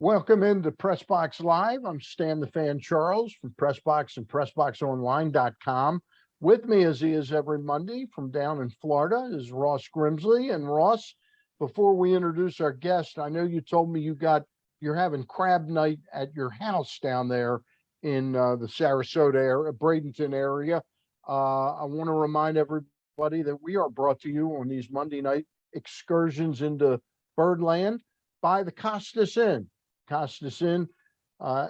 Welcome into Pressbox Live. I'm Stan the Fan Charles from Pressbox and PressBoxOnline.com. With me, as he is every Monday from down in Florida, is Ross Grimsley. And Ross, before we introduce our guest, I know you told me you're having crab night at your house down there in the Sarasota area, Bradenton area. I want to remind everybody that we are brought to you on these Monday night excursions into Birdland by the Costas Inn. Costas Inn,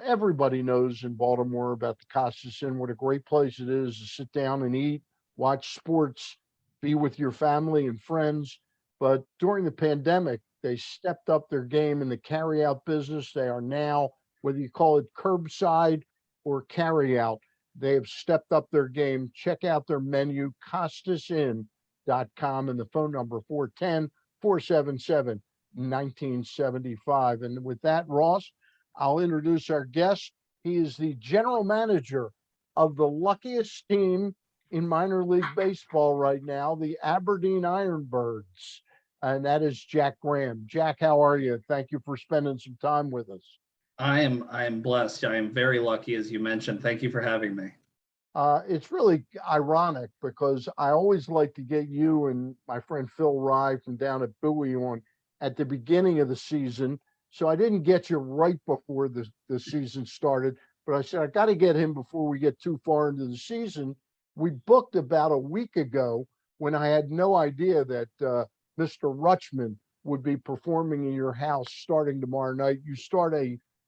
everybody knows in Baltimore about the Costas Inn, what a great place it is to sit down and eat, watch sports, be with your family and friends. But during the pandemic, they stepped up their game in the carry-out business. They are now, whether you call it curbside or carry-out, they have stepped up their game. Check out their menu, CostasInn.com, and the phone number 410-477-1975. And with that, Ross, I'll introduce our guest. He is the general manager of the luckiest team in minor league baseball right now, the Aberdeen IronBirds, and that is Jack Graham. Jack, how are you? Thank you for spending some time with us. I am blessed. I am very lucky, as you mentioned. Thank you for having me. It's really ironic because I always like to get you and my friend Phil Rye from down at Bowie on at the beginning of the season. So I didn't get you right before the season started, but I said, I got to get him before we get too far into the season. We booked about a week ago when I had no idea that Mr. Rutschman would be performing in your house starting tomorrow night. You start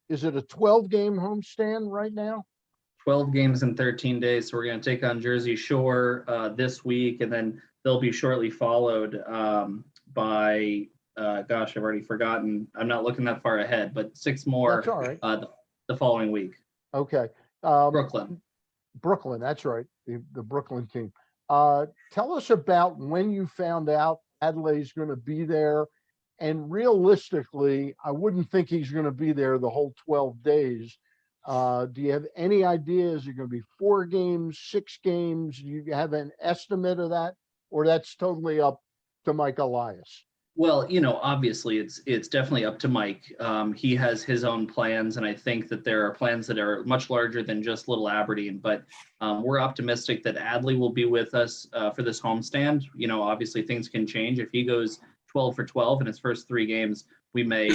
is it a 12-game homestand right now? 12 games in 13 days. So we're going to take on Jersey Shore this week, and then they'll be shortly followed by, gosh, I've already forgotten. I'm not looking that far ahead, but 6 more. That's all right. The following week. Okay. Brooklyn, that's right. The Brooklyn team. Tell us about when you found out Adley's going to be there. And realistically, I wouldn't think he's going to be there the whole 12 days. Do you have any idea? Is it going to be 4 games, 6 games? Do you have an estimate of that? Or that's totally up to Mike Elias? Well, obviously it's definitely up to Mike. He has his own plans, and I think that there are plans that are much larger than just Little Aberdeen. But we're optimistic that Adley will be with us for this homestand. Obviously things can change. If he goes 12 for 12 in his first 3 games, we may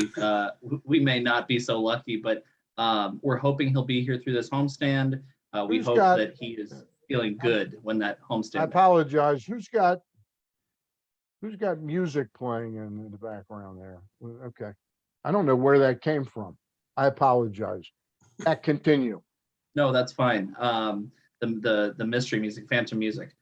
not be so lucky. But we're hoping he'll be here through this homestand. We hope that he is feeling good when that homestand. I apologize. Who's got music playing in the background there? Okay. I don't know where that came from. I apologize. Continue. No, that's fine. The mystery music, phantom music.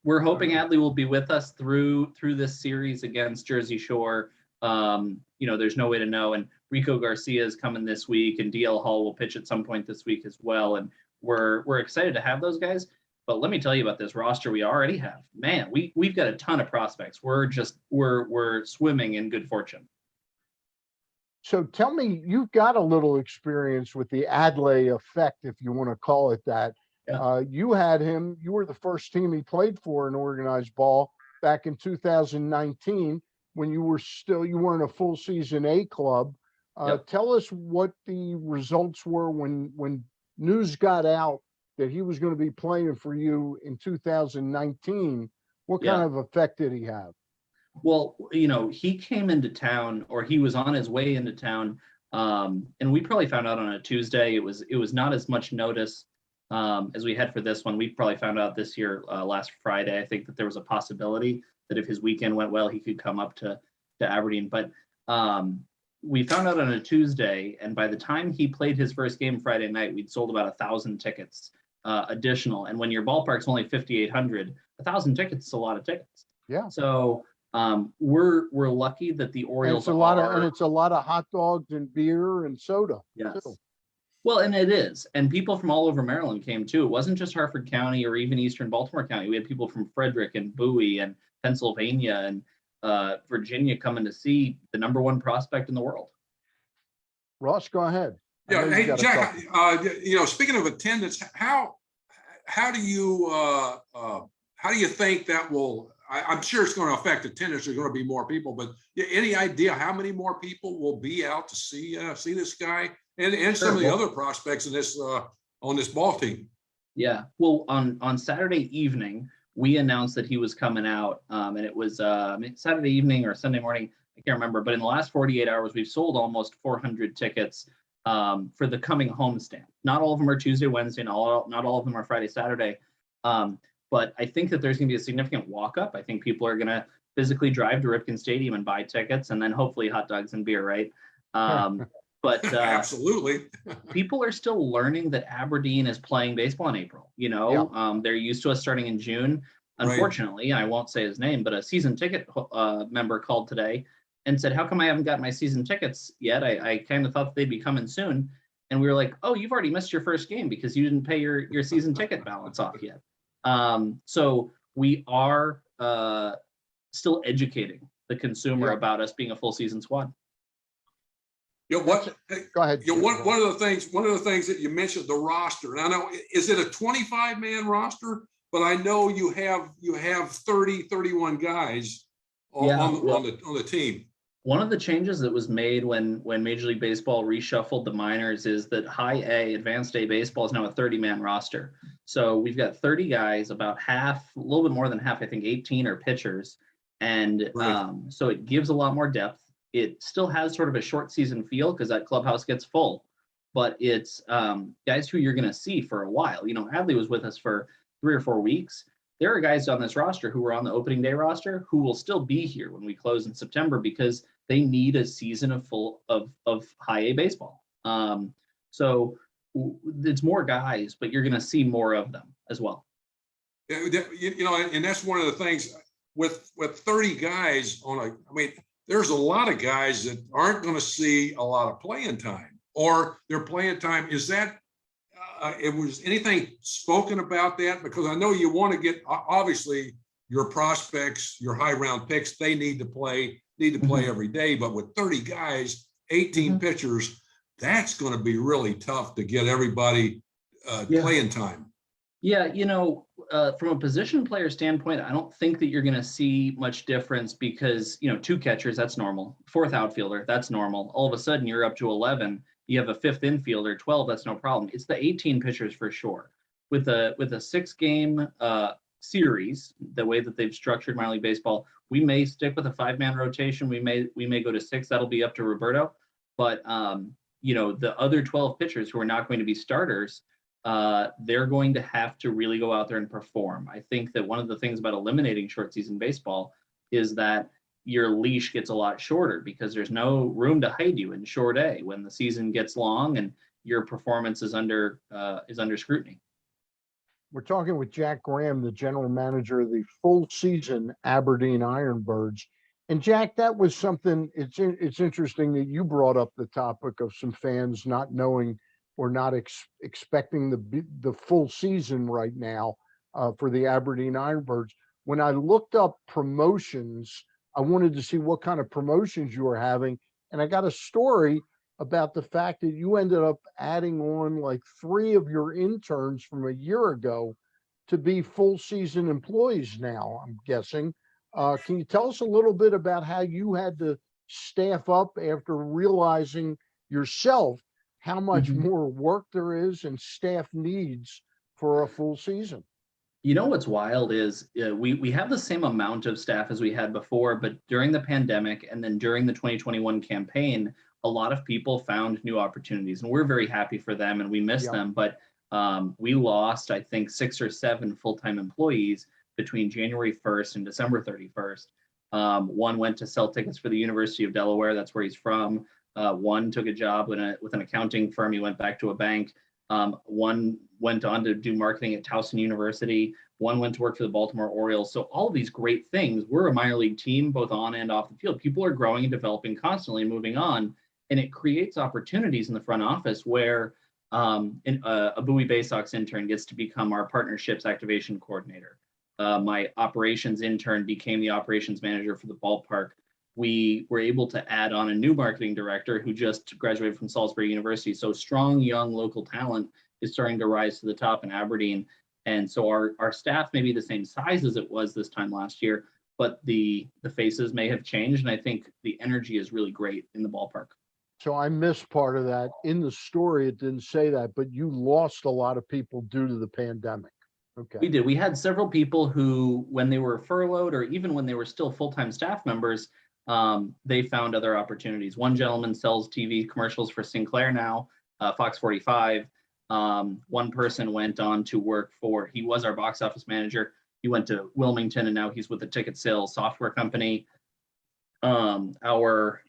We're hoping Adley will be with us through this series against Jersey Shore. There's no way to know. And Rico Garcia is coming this week, and DL Hall will pitch at some point this week as well. And we're excited to have those guys. But let me tell you about this roster we already have. Man, we've got a ton of prospects. We're swimming in good fortune. So tell me, you've got a little experience with the Adley effect, if you want to call it that. Yeah. You had him. You were the first team he played for in organized ball back in 2019 when you weren't a full season A club. Yep. Tell us what the results were when news got out that he was going to be playing for you in 2019. What kind of effect did he have? Well, he came into town, or he was on his way into town, and we probably found out on a Tuesday. It was not as much notice as we had for this one. We probably found out this year last Friday. I think that there was a possibility that if his weekend went well, he could come up to Aberdeen. But we found out on a Tuesday, and by the time he played his first game Friday night, we'd sold about 1,000 tickets additional. And when your ballpark's only 5,800, 1,000 tickets is a lot of tickets. Yeah. So we're lucky that the Orioles it's a lot of hot dogs and beer and soda. Yes. Too. Well, and it is. And people from all over Maryland came too. It wasn't just Harford County or even Eastern Baltimore County. We had people from Frederick and Bowie and Pennsylvania and Virginia coming to see the number 1 prospect in the world. Ross, go ahead. Yeah, hey Jack. Speaking of attendance, how do you think that will I'm sure it's going to affect attendance. There's going to be more people, but any idea how many more people will be out to see this guy and some of the other prospects in this on this ball team? Yeah, well, on Saturday evening, we announced that he was coming out, and it was Saturday evening or Sunday morning, I can't remember. But in the last 48 hours, we've sold almost 400 tickets for the coming homestand. Not all of them are Tuesday, Wednesday, not all of them are Friday, Saturday. But I think that there's going to be a significant walk-up. I think people are going to physically drive to Ripken Stadium and buy tickets, and then hopefully hot dogs and beer, right? But absolutely, people are still learning that Aberdeen is playing baseball in April. They're used to us starting in June. Unfortunately, I won't say his name, but a season ticket member called today and said, "How come I haven't got my season tickets yet? I kind of thought they'd be coming soon." And we were like, "Oh, you've already missed your first game because you didn't pay your season ticket balance off yet." So we are still educating the consumer about us being a full season squad. Go ahead. One of the things that you mentioned, the roster. And I know, is it a 25-man roster? But I know you have 30, 31 guys on the team. One of the changes that was made when Major League Baseball reshuffled the minors is that High A, Advanced A baseball is now a 30-man roster. So we've got 30 guys, about half, a little bit more than half, I think 18 are pitchers. And so it gives a lot more depth. It still has sort of a short season feel because that clubhouse gets full, but it's guys who you're going to see for a while. Adley was with us for 3 or 4 weeks. There are guys on this roster who were on the opening day roster who will still be here when we close in September because they need a season of high A baseball. So it's more guys, but you're going to see more of them as well. And that's one of the things with 30 guys there's a lot of guys that aren't going to see a lot of playing time, or their playing time is that. Was anything spoken about that? Because I know you want to get, obviously your prospects, your high round picks, they need to play every day. But with 30 guys, 18 pitchers, that's going to be really tough to get everybody playing time. Yeah, from a position player standpoint, I don't think that you're going to see much difference because, 2 catchers, that's normal. 4th outfielder, that's normal. All of a sudden, you're up to 11. You have a 5th infielder, 12, that's no problem. It's the 18 pitchers for sure. With a 6-game series, the way that they've structured minor league baseball, we may stick with a 5-man rotation. We may go to 6. That'll be up to Roberto. But, the other 12 pitchers who are not going to be starters, they're going to have to really go out there and perform. I think that one of the things about eliminating short season baseball is that your leash gets a lot shorter because there's no room to hide you in short A when the season gets long and your performance is under scrutiny. We're talking with Jack Graham, the general manager of the full season Aberdeen IronBirds. And Jack, that was something, it's interesting that you brought up the topic of some fans not knowing or not expecting the full season right now for the Aberdeen IronBirds. When I looked up promotions, I wanted to see what kind of promotions you were having. And I got a story about the fact that you ended up adding on like 3 of your interns from a year ago to be full season employees now, I'm guessing. Can you tell us a little bit about how you had to staff up after realizing yourself how much more work there is and staff needs for a full season? What's wild is we have the same amount of staff as we had before, but during the pandemic and then during the 2021 campaign, a lot of people found new opportunities, and we're very happy for them and we miss them. But we lost, I think, 6 or 7 full-time employees between January 1st and December 31st. One went to sell tickets for the University of Delaware. That's where he's from. One took a job with an accounting firm. He went back to a bank. One went on to do marketing at Towson University. One went to work for the Baltimore Orioles. So all of these great things, we're a minor league team, both on and off the field. People are growing and developing constantly and moving on. And it creates opportunities in the front office where a Bowie Bay Sox intern gets to become our partnerships activation coordinator. My operations intern became the operations manager for the ballpark. We were able to add on a new marketing director who just graduated from Salisbury University. So strong, young local talent is starting to rise to the top in Aberdeen. And so our staff may be the same size as it was this time last year, but the faces may have changed, and I think the energy is really great in the ballpark. So I missed part of that. In the story, it didn't say that, but you lost a lot of people due to the pandemic. Okay. We did. We had several people who, when they were furloughed or even when they were still full-time staff members, they found other opportunities. One gentleman sells TV commercials for Sinclair now, Fox 45. One person went on to work for, he was our box office manager. He went to Wilmington, and now he's with a ticket sales software company. Our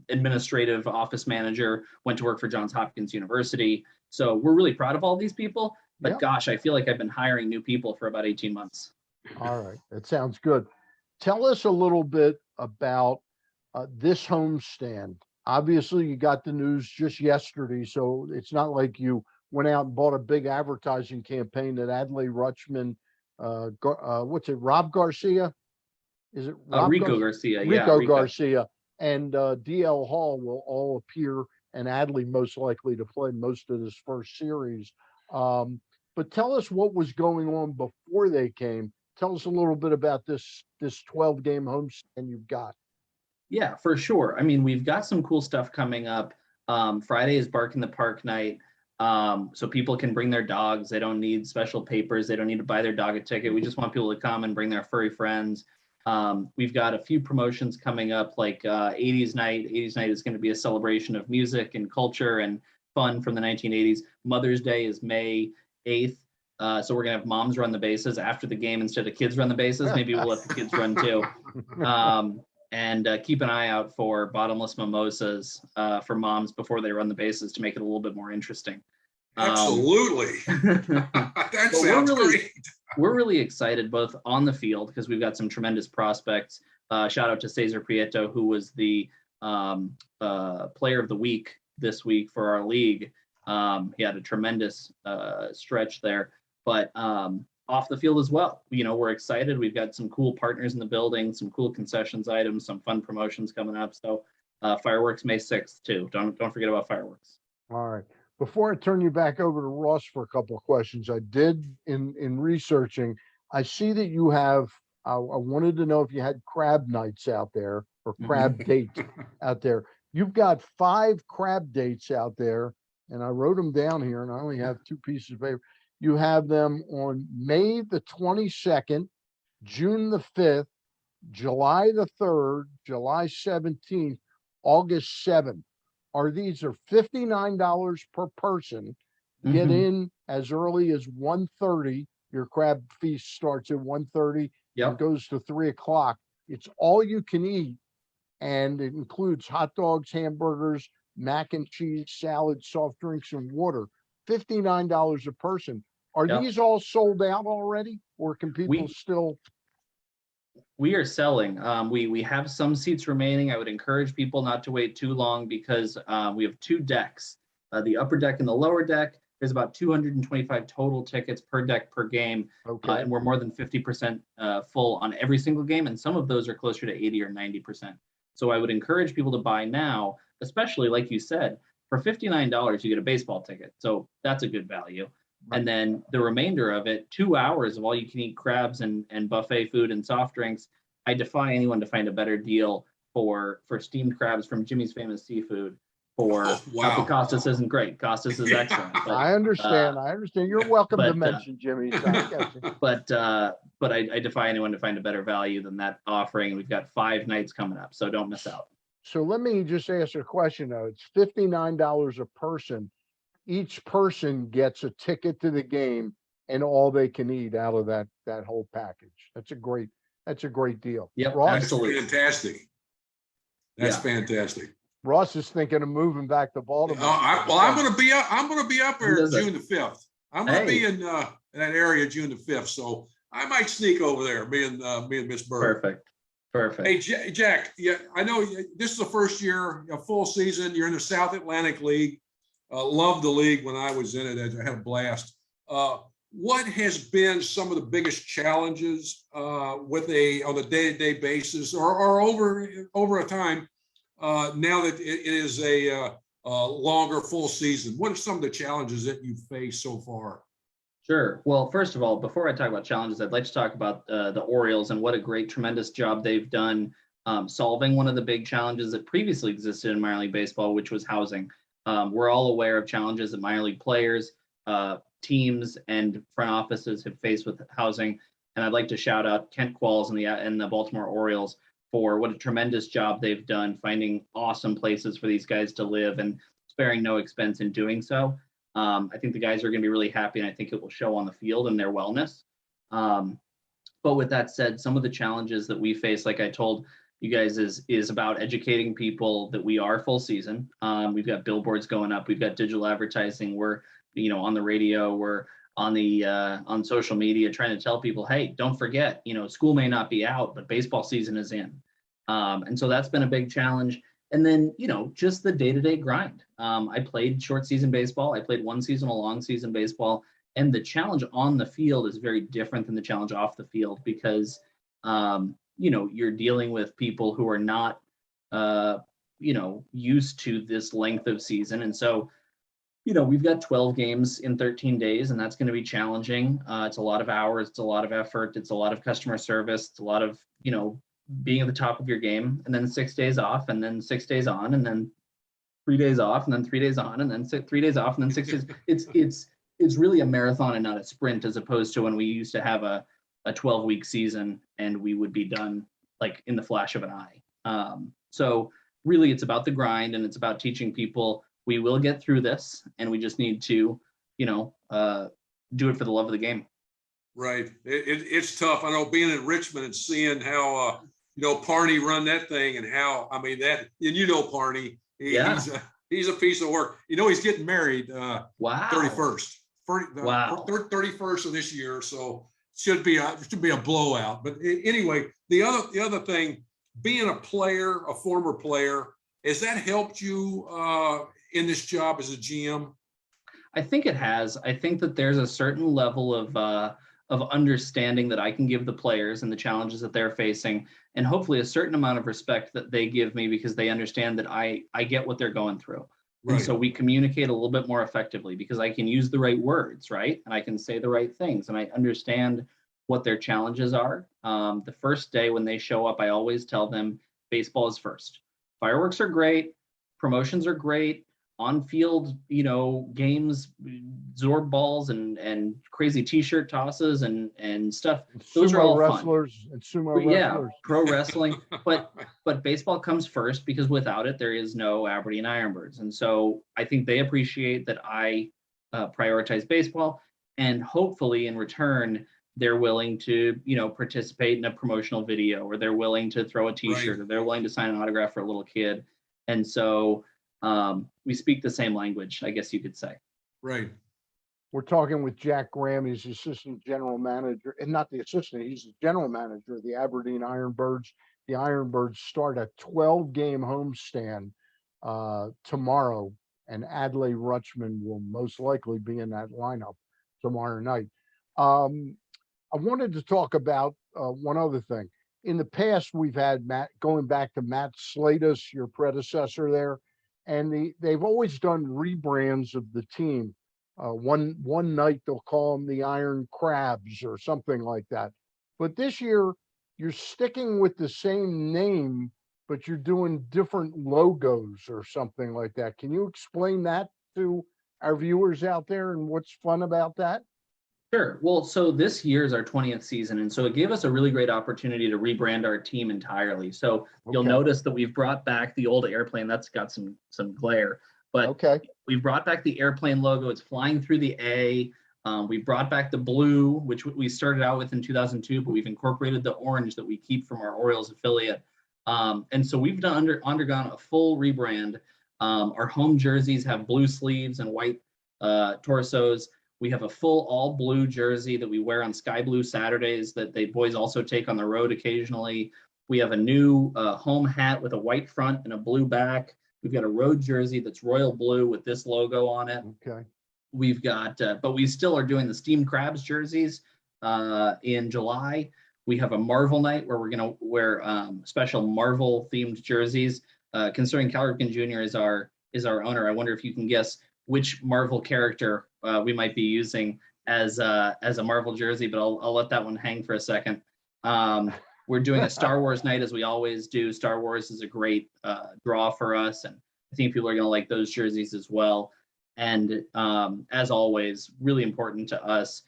administrative office manager went to work for Johns Hopkins University. So we're really proud of all these people, but Yep. gosh, I feel like I've been hiring new people for about 18 months. All right. That sounds good. Tell us a little bit about this homestand. Obviously, you got the news just yesterday, so it's not like you went out and bought a big advertising campaign that Adley Rutschman, what's it, Rob Garcia? Is it Rob Rico Garcia? Rico Yeah, Garcia and DL Hall will all appear, and Adley most likely to play most of this first series. But tell us what was going on before they came. Tell us a little bit about this 12-game homestand you've got. Yeah, for sure. I mean, we've got some cool stuff coming up. Friday is Bark in the Park night. So people can bring their dogs. They don't need special papers. They don't need to buy their dog a ticket. We just want people to come and bring their furry friends. We've got a few promotions coming up, like 80s Night. 80s Night is going to be a celebration of music and culture and fun from the 1980s. Mother's Day is May 8th. So we're going to have moms run the bases after the game instead of kids run the bases. Maybe we'll let the kids run too. And keep an eye out for bottomless mimosas for moms before they run the bases to make it a little bit more interesting. Absolutely. That sounds great. We're really excited both on the field because we've got some tremendous prospects. Shout out to Cesar Prieto, who was the player of the week this week for our league. He had a tremendous stretch there, but off the field as well. You know, we're excited. We've got some cool partners in the building, some cool concessions items, some fun promotions coming up. So fireworks May 6th too. Don't forget about fireworks. All right. Before I turn you back over to Ross for a couple of questions, I did in researching, I see that you have, I wanted to know if you had crab nights out there or crab dates out there. You've got 5 crab dates out there, and I wrote them down here, and I only have 2 pieces of paper. You have them on May the 22nd, June the 5th, July the 3rd, July 17th, August 7th. These are $59 per person. Get in as early as 1:30. Your crab feast starts at 1:30 and goes to 3 o'clock. It's all you can eat, and it includes hot dogs, hamburgers, mac and cheese, salad, soft drinks, and water. $59 a person. Are these all sold out already, or can people still? We are selling. We have some seats remaining. I would encourage people not to wait too long because we have 2 decks, the upper deck and the lower deck. There's about 225 total tickets per deck per game. Okay. And we're more than 50% full on every single game. And some of those are closer to 80 or 90%. So I would encourage people to buy now, especially like you said, for $59, you get a baseball ticket. So that's a good value. And then the remainder of it, 2 hours of all you can eat crabs and buffet food and soft drinks. I defy anyone to find a better deal for steamed crabs from Jimmy's Famous Seafood. Costas isn't great. Costas is excellent. But, I understand. You're welcome to mention Jimmy's. But I defy anyone to find a better value than that offering. We've got 5 nights coming up, so don't miss out. So let me just ask a question though. It's $59 a person. Each person gets a ticket to the game and all they can eat out of that whole package. That's a great deal. Yep, Ross, absolutely. Fantastic. That's fantastic. Ross is thinking of moving back to Baltimore. I'm going to be up. I'm going to be up there June the 5th. I'm going to be in that area June the 5th, so I might sneak over there. Me and Miss Bird. Perfect. Hey, Jack. Yeah, I know this is the first year, a full season. You're in the South Atlantic League. Loved the league when I was in it. I had a blast. What has been some of the biggest challenges on a day-to-day basis or over a time now that it is a longer full season? What are some of the challenges that you've faced so far? Sure. Well, first of all, before I talk about challenges, I'd like to talk about the Orioles and what a great, tremendous job they've done solving one of the big challenges that previously existed in minor league baseball, which was housing. We're all aware of challenges that minor league players, teams, and front offices have faced with housing. And I'd like to shout out Kent Qualls and the Baltimore Orioles for what a tremendous job they've done finding awesome places for these guys to live and sparing no expense in doing so. I think the guys are going to be really happy, and I think it will show on the field and their wellness. But with that said, some of the challenges that we face, like I told you guys, is about educating people that we are full season. We've got billboards going up, we've got digital advertising, we're on the radio, we're on social media trying to tell people, hey, don't forget, school may not be out, but baseball season is in. And so that's been a big challenge. And then, just the day-to-day grind. I played short season baseball. I played one season, a long season baseball. And the challenge on the field is very different than the challenge off the field because, you're dealing with people who are not, used to this length of season. And so, we've got 12 games in 13 days, and that's going to be challenging. It's a lot of hours. It's a lot of effort. It's a lot of customer service. It's a lot of, being at the top of your game, and then 6 days off, and then 6 days on, and then 3 days off, and then 3 days on, and then 3 days off, and then 6 days. It's really a marathon and not a sprint, as opposed to when we used to have a 12-week season and we would be done like in the flash of an eye. So really, it's about the grind, and it's about teaching people we will get through this, and we just need to, do it for the love of the game. Right. It's tough. I know being in Richmond and seeing how, Parney run that thing, and how, Parney, he's a piece of work. He's getting married, Wow. 31st, Wow. 31st of this year. So should be a blowout. But anyway, the other thing, being a former player, has that helped you in this job as a GM? I think it has. I think that there's a certain level of understanding that I can give the players and the challenges that they're facing, and hopefully a certain amount of respect that they give me because they understand that I get what they're going through. Right. And so we communicate a little bit more effectively because I can use the right words, right? And I can say the right things, and I understand what their challenges are. The first day when they show up, I always tell them baseball is first. Fireworks are great. Promotions are great. On-field, games, zorb balls and crazy t-shirt tosses and stuff. Those are all wrestlers fun. And sumo wrestlers. Yeah, pro wrestling. But baseball comes first because without it, there is no Aberdeen IronBirds. And so I think they appreciate that I prioritize baseball, and hopefully in return, they're willing to, participate in a promotional video, or they're willing to throw a t-shirt, right, or they're willing to sign an autograph for a little kid. And so we speak the same language, I guess you could say. Right. We're talking with Jack Graham. He's the assistant general manager, and not the assistant, he's the general manager of the Aberdeen IronBirds. The IronBirds start a 12-game homestand tomorrow, and Adley Rutschman will most likely be in that lineup tomorrow night. I wanted to talk about one other thing. In the past, we've had Matt, going back to Matt Slatus, your predecessor there, and they've always done rebrands of the team. One night they'll call them the Iron Crabs or something like that. But this year, you're sticking with the same name, but you're doing different logos or something like that. Can you explain that to our viewers out there and what's fun about that? Sure. Well, so this year is our 20th season, and so it gave us a really great opportunity to rebrand our team entirely. So you'll notice that we've brought back the old airplane. That's got some glare, but we've brought back the airplane logo. It's flying through the A. We brought back the blue, which we started out with in 2002, but we've incorporated the orange that we keep from our Orioles affiliate. And so we've undergone a full rebrand. Our home jerseys have blue sleeves and white torsos. We have a full all blue jersey that we wear on sky blue Saturdays that the boys also take on the road occasionally. We have a new home hat with a white front and a blue back. We've got a road jersey that's royal blue with this logo on it. Okay. We've got, but we still are doing the steamed crabs jerseys in July. We have a Marvel night where we're going to wear special Marvel themed jerseys. Considering Cal Ripken Jr. is our owner, I wonder if you can guess which Marvel character we might be using as a Marvel jersey, but I'll let that one hang for a second. We're doing a Star Wars night as we always do. Star Wars is a great draw for us, and I think people are going to like those jerseys as well. And as always, really important to us,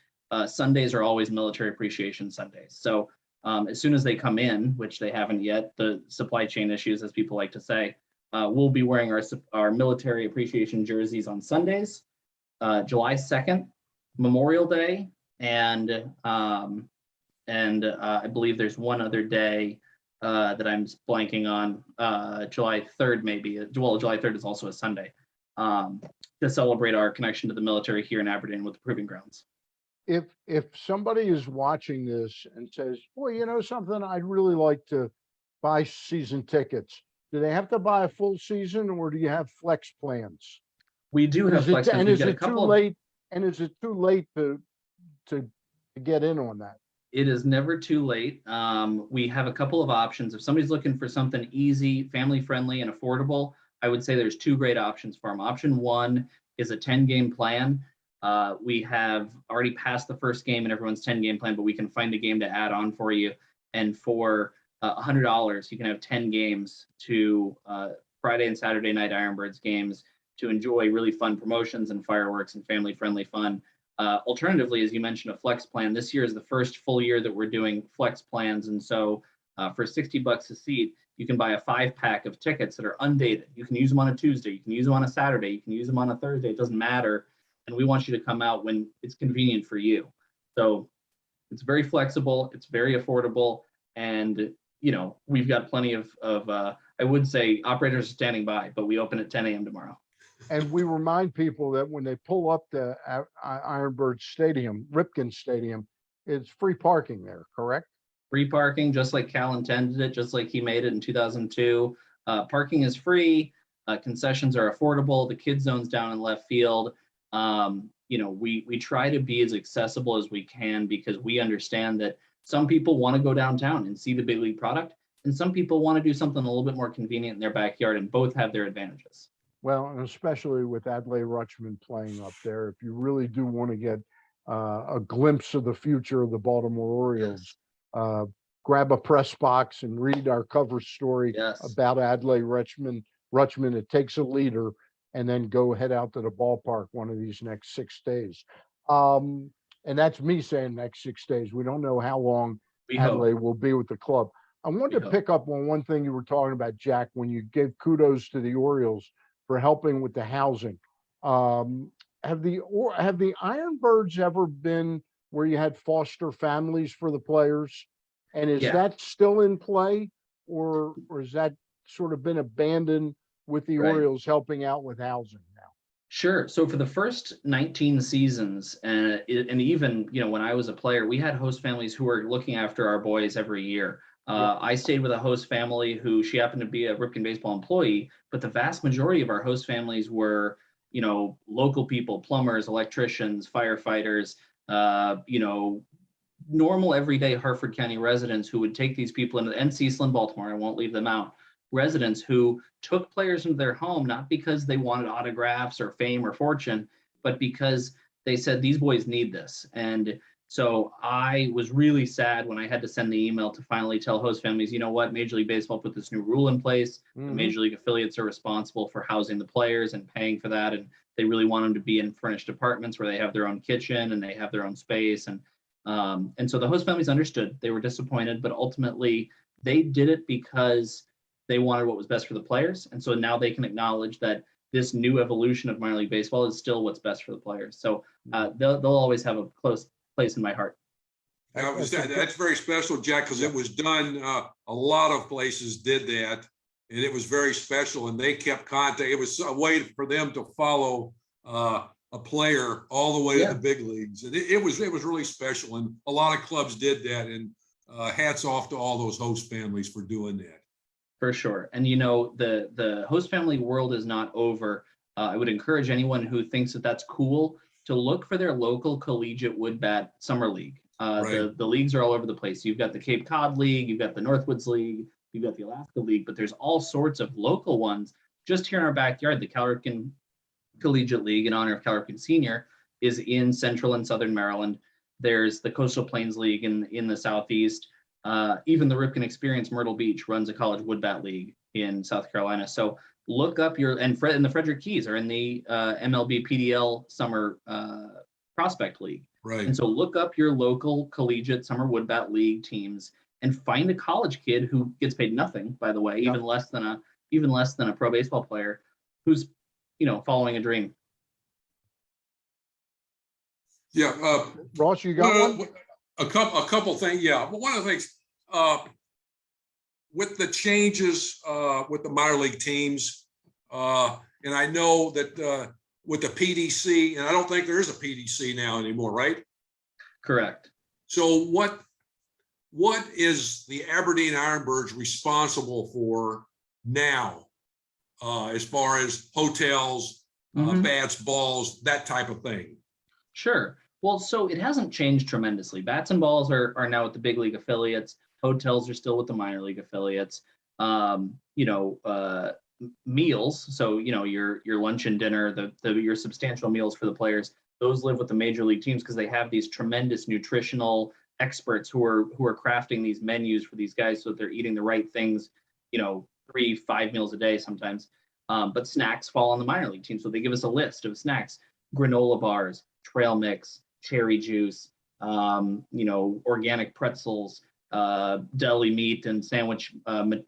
Sundays are always Military Appreciation Sundays. So as soon as they come in, which they haven't yet, the supply chain issues, as people like to say, we'll be wearing our Military Appreciation jerseys on Sundays, July 2nd, Memorial Day, and I believe there's one other day that I'm blanking on, July 3rd maybe. Well, July 3rd is also a Sunday, to celebrate our connection to the military here in Aberdeen with the Proving Grounds. If somebody is watching this and says, boy, you know something, I'd really like to buy season tickets, do they have to buy a full season, or do you have flex plans? We do have flex plans. And is it too late? And is it too late to get in on that? It is never too late. We have a couple of options. If somebody's looking for something easy, family friendly, and affordable, I would say there's two great options for them. Option one is a 10-game plan. We have already passed the first game in everyone's 10-game plan, but we can find a game to add on for you. And for $100, you can have 10 games to Friday and Saturday night IronBirds games to enjoy really fun promotions and fireworks and family-friendly fun. Alternatively, as you mentioned, a flex plan. This year is the first full year that we're doing flex plans. And so for $60 a seat, you can buy a 5-pack of tickets that are undated. You can use them on a Tuesday. You can use them on a Saturday. You can use them on a Thursday. It doesn't matter. And we want you to come out when it's convenient for you. So it's very flexible. It's very affordable. And, you know, we've got plenty of I would say operators are standing by, but we open at 10 a.m. tomorrow. And we remind people that when they pull up the IronBirds Stadium, Ripken Stadium, it's free parking there, correct? Free parking, just like Cal intended it, just like he made it in 2002. Parking is free. Concessions are affordable. The kid zone's down in left field. You know, we try to be as accessible as we can because we understand that some people want to go downtown and see the big league product, and some people want to do something a little bit more convenient in their backyard, and both have their advantages. Well, and especially with Adley Rutschman playing up there, if you really do want to get a glimpse of the future of the Baltimore Orioles, yes, grab a press box and read our cover story, yes, about Adley Rutschman. It takes a leader, and then go head out to the ballpark one of these next 6 days. And that's me saying next 6 days. We don't know how long Adley will be with the club. I wanted to pick up on one thing you were talking about, Jack, when you gave kudos to the Orioles for helping with the housing. Have the IronBirds ever been where you had foster families for the players? And is that still in play, or has that sort of been abandoned with the Orioles helping out with housing now? Sure. So for the first 19 seasons, and even, you know, when I was a player, we had host families who were looking after our boys every year. I stayed with a host family who, she happened to be a Ripken baseball employee, but the vast majority of our host families were, you know, local people, plumbers, electricians, firefighters, you know, normal everyday Harford County residents who would take these people into, and Cleveland, Baltimore, I won't leave them out, residents who took players into their home, not because they wanted autographs or fame or fortune, but because they said, these boys need this. And so I was really sad when I had to send the email to finally tell host families, you know what, Major League Baseball put this new rule in place. Mm-hmm. The Major League affiliates are responsible for housing the players and paying for that. And they really want them to be in furnished apartments where they have their own kitchen and they have their own space. And so the host families understood. They were disappointed, but ultimately they did it because they wanted what was best for the players. And so now they can acknowledge that this new evolution of minor league baseball is still what's best for the players. So they'll always have a close place in my heart. That's very special, Jack, because it was done. A lot of places did that, and it was very special. And they kept contact. It was a way for them to follow a player all the way to the big leagues, and it was really special. And a lot of clubs did that. And hats off to all those host families for doing that. For sure. And you know, the host family world is not over. I would encourage anyone who thinks that that's cool to look for their local collegiate wood bat summer league. The leagues are all over the place. You've got the Cape Cod League, you've got the Northwoods League, you've got the Alaska League, but there's all sorts of local ones just here in our backyard. The Cal Ripken Collegiate League, in honor of Cal Ripken Senior, is in Central and Southern Maryland. There's the Coastal Plains League in the Southeast. Even the Ripken Experience Myrtle Beach runs a college wood bat league in South Carolina. So look up and the Frederick Keys are in the MLB PDL Summer Prospect League. Right. And so look up your local collegiate summer wood bat league teams and find a college kid who gets paid nothing, by the way, even less than a pro baseball player who's, following a dream. Yeah. Ross, you got one? A couple things. Yeah. But one of the things, with the changes with the minor league teams, and I know that with the PDC, and I don't think there is a PDC now anymore, right? Correct. So what is the Aberdeen IronBirds responsible for now, as far as hotels, bats, balls, that type of thing? Sure. Well, so it hasn't changed tremendously. Bats and balls are now with the big league affiliates. Hotels are still with the minor league affiliates. Meals. So, your lunch and dinner, your substantial meals for the players, those live with the major league teams because they have these tremendous nutritional experts who are crafting these menus for these guys so that they're eating the right things, 3-5 meals a day sometimes. But snacks fall on the minor league team. So they give us a list of snacks: granola bars, trail mix, cherry juice, organic pretzels, deli meat and sandwich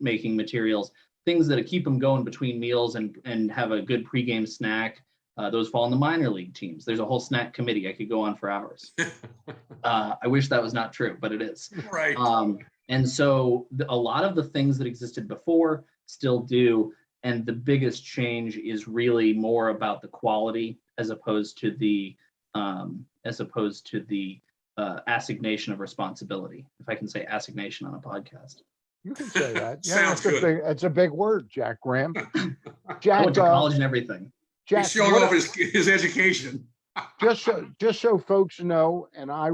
making materials, things that keep them going between meals and have a good pregame snack. Those fall in the minor league teams. There's a whole snack committee. I could go on for hours. I wish that was not true, but it is. Right. And so a lot of the things that existed before still do. And the biggest change is really more about the quality as opposed to the assignation of responsibility, if I can say assignation on a podcast. You can say that. Yeah, Sounds good. That's a big word, Jack Graham. I Jack, went to college and everything. Jack, He's showing off his education. just so folks know, and I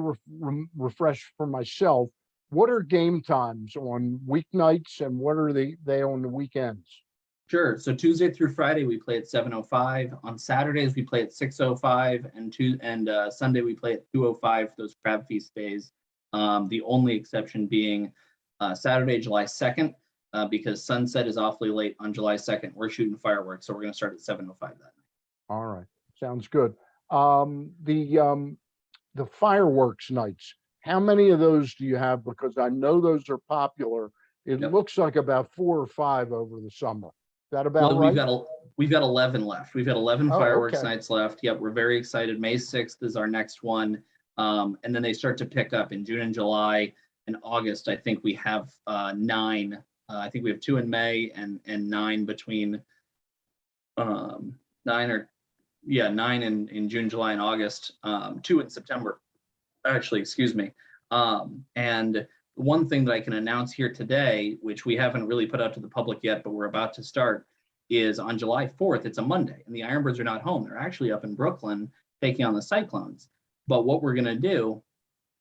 refresh for myself, what are game times on weeknights and what are they on the weekends? Sure. So Tuesday through Friday we play at 7:05. On Saturdays we play at 6:05, and Sunday we play at 2:05 for those crab feast days. The only exception being Saturday, July 2nd, because sunset is awfully late on July 2nd. We're shooting fireworks, so we're going to start at 7:05 that night. All right, sounds good. The fireworks nights, how many of those do you have? Because I know those are popular. It looks like about 4 or 5 over the summer. Is that about right? We've got 11 left. We've got 11 fireworks okay. nights left. Yep, we're very excited. May 6th is our next one, and then they start to pick up in June and July and August. I think we have 9. I think we have 2 in May and 9 between 9 in June, July, and August. 2 in September, actually. Excuse me. And one thing that I can announce here today, which we haven't really put out to the public yet, but we're about to start, is on July 4th. It's a Monday, and the IronBirds are not home. They're actually up in Brooklyn taking on the Cyclones. But what we're going to do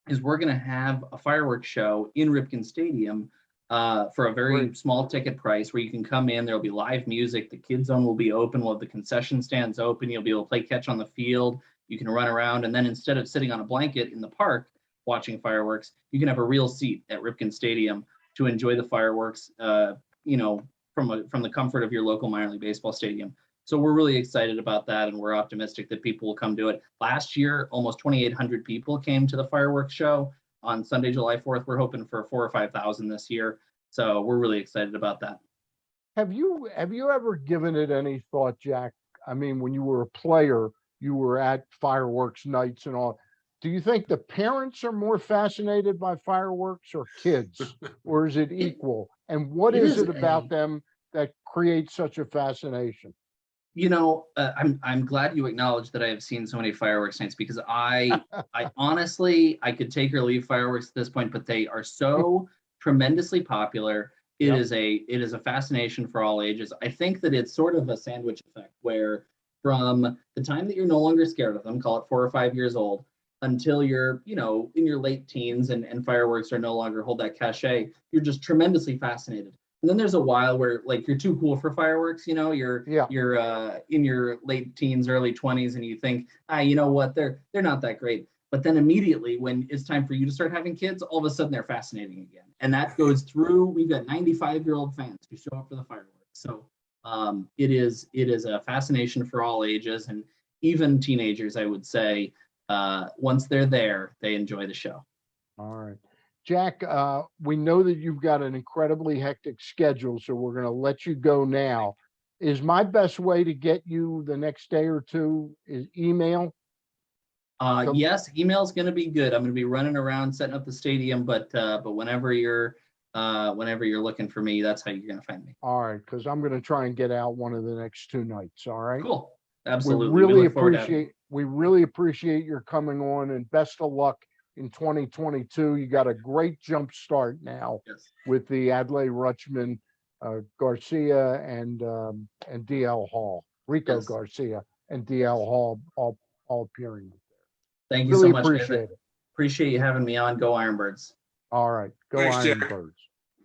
is we're going to have a fireworks show in Ripken Stadium for a very small ticket price where you can come in. There'll be live music. The kids zone will be open. We'll have the concession stands open. You'll be able to play catch on the field. You can run around. And then instead of sitting on a blanket in the park watching fireworks, you can have a real seat at Ripken Stadium to enjoy the fireworks, from the comfort of your local minor league baseball stadium. So we're really excited about that, and we're optimistic that people will come to it. Last year, almost 2,800 people came to the fireworks show on Sunday, July 4th. We're hoping for 4,000 or 5,000 this year. So we're really excited about that. Have you ever given it any thought, Jack? I mean, when you were a player, you were at fireworks nights and all. Do you think the parents are more fascinated by fireworks or kids, or is it equal? And what is it about them that creates such a fascination? I'm glad you acknowledge that I have seen so many fireworks nights, because I honestly, I could take or leave fireworks at this point, but they are so tremendously popular. It is a fascination for all ages. I think that it's sort of a sandwich effect where from the time that you're no longer scared of them, call it 4 or 5 years old, until you're, in your late teens and fireworks are no longer hold that cachet, you're just tremendously fascinated. And then there's a while where like you're too cool for fireworks, you're Yeah. in your late teens, early 20s, and you think, you know what, they're not that great. But then immediately when it's time for you to start having kids, all of a sudden they're fascinating again. And that goes through, we've got 95-year-old fans who show up for the fireworks. So it is a fascination for all ages, and even teenagers, I would say, once they're there, they enjoy the show. All right. Jack, we know that you've got an incredibly hectic schedule, so we're going to let you go now. Is my best way to get you the next day or two is email? Yes, email's going to be good. I'm going to be running around setting up the stadium, but whenever you're looking for me, that's how you're going to find me. All right, because I'm going to try and get out one of the next 2 nights. All right. Cool. Absolutely. We really appreciate your coming on, and best of luck in 2022. You got a great jump start now with the Adley Rutschman, Garcia and DL Hall, Rico Garcia and DL Hall all appearing. Thank you really so much. Appreciate it. Appreciate you having me on. Go IronBirds. All right. Go IronBirds.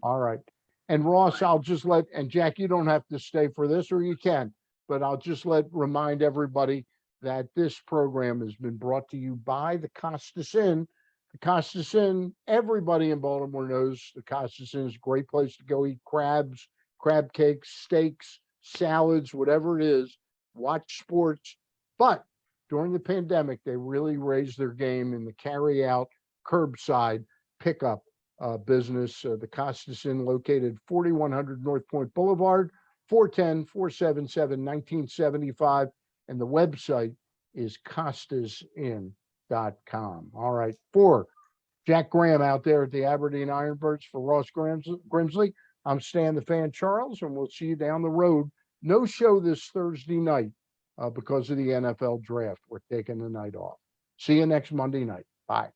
All right. And Ross, I'll just and Jack, you don't have to stay for this, or you can, but I'll just remind everybody that this program has been brought to you by the Costas Inn. The Costas Inn, everybody in Baltimore knows the Costas Inn is a great place to go eat crabs, crab cakes, steaks, salads, whatever it is, watch sports. But during the pandemic, they really raised their game in the carry out, curbside pickup business. The Costas Inn, located 4100 North Point Boulevard, 410-477-1975. And the website is costasin.com. All right. For Jack Graham out there at the Aberdeen IronBirds, for Ross Grimsley, I'm Stan the Fan Charles, and we'll see you down the road. No show this Thursday night because of the NFL draft. We're taking the night off. See you next Monday night. Bye.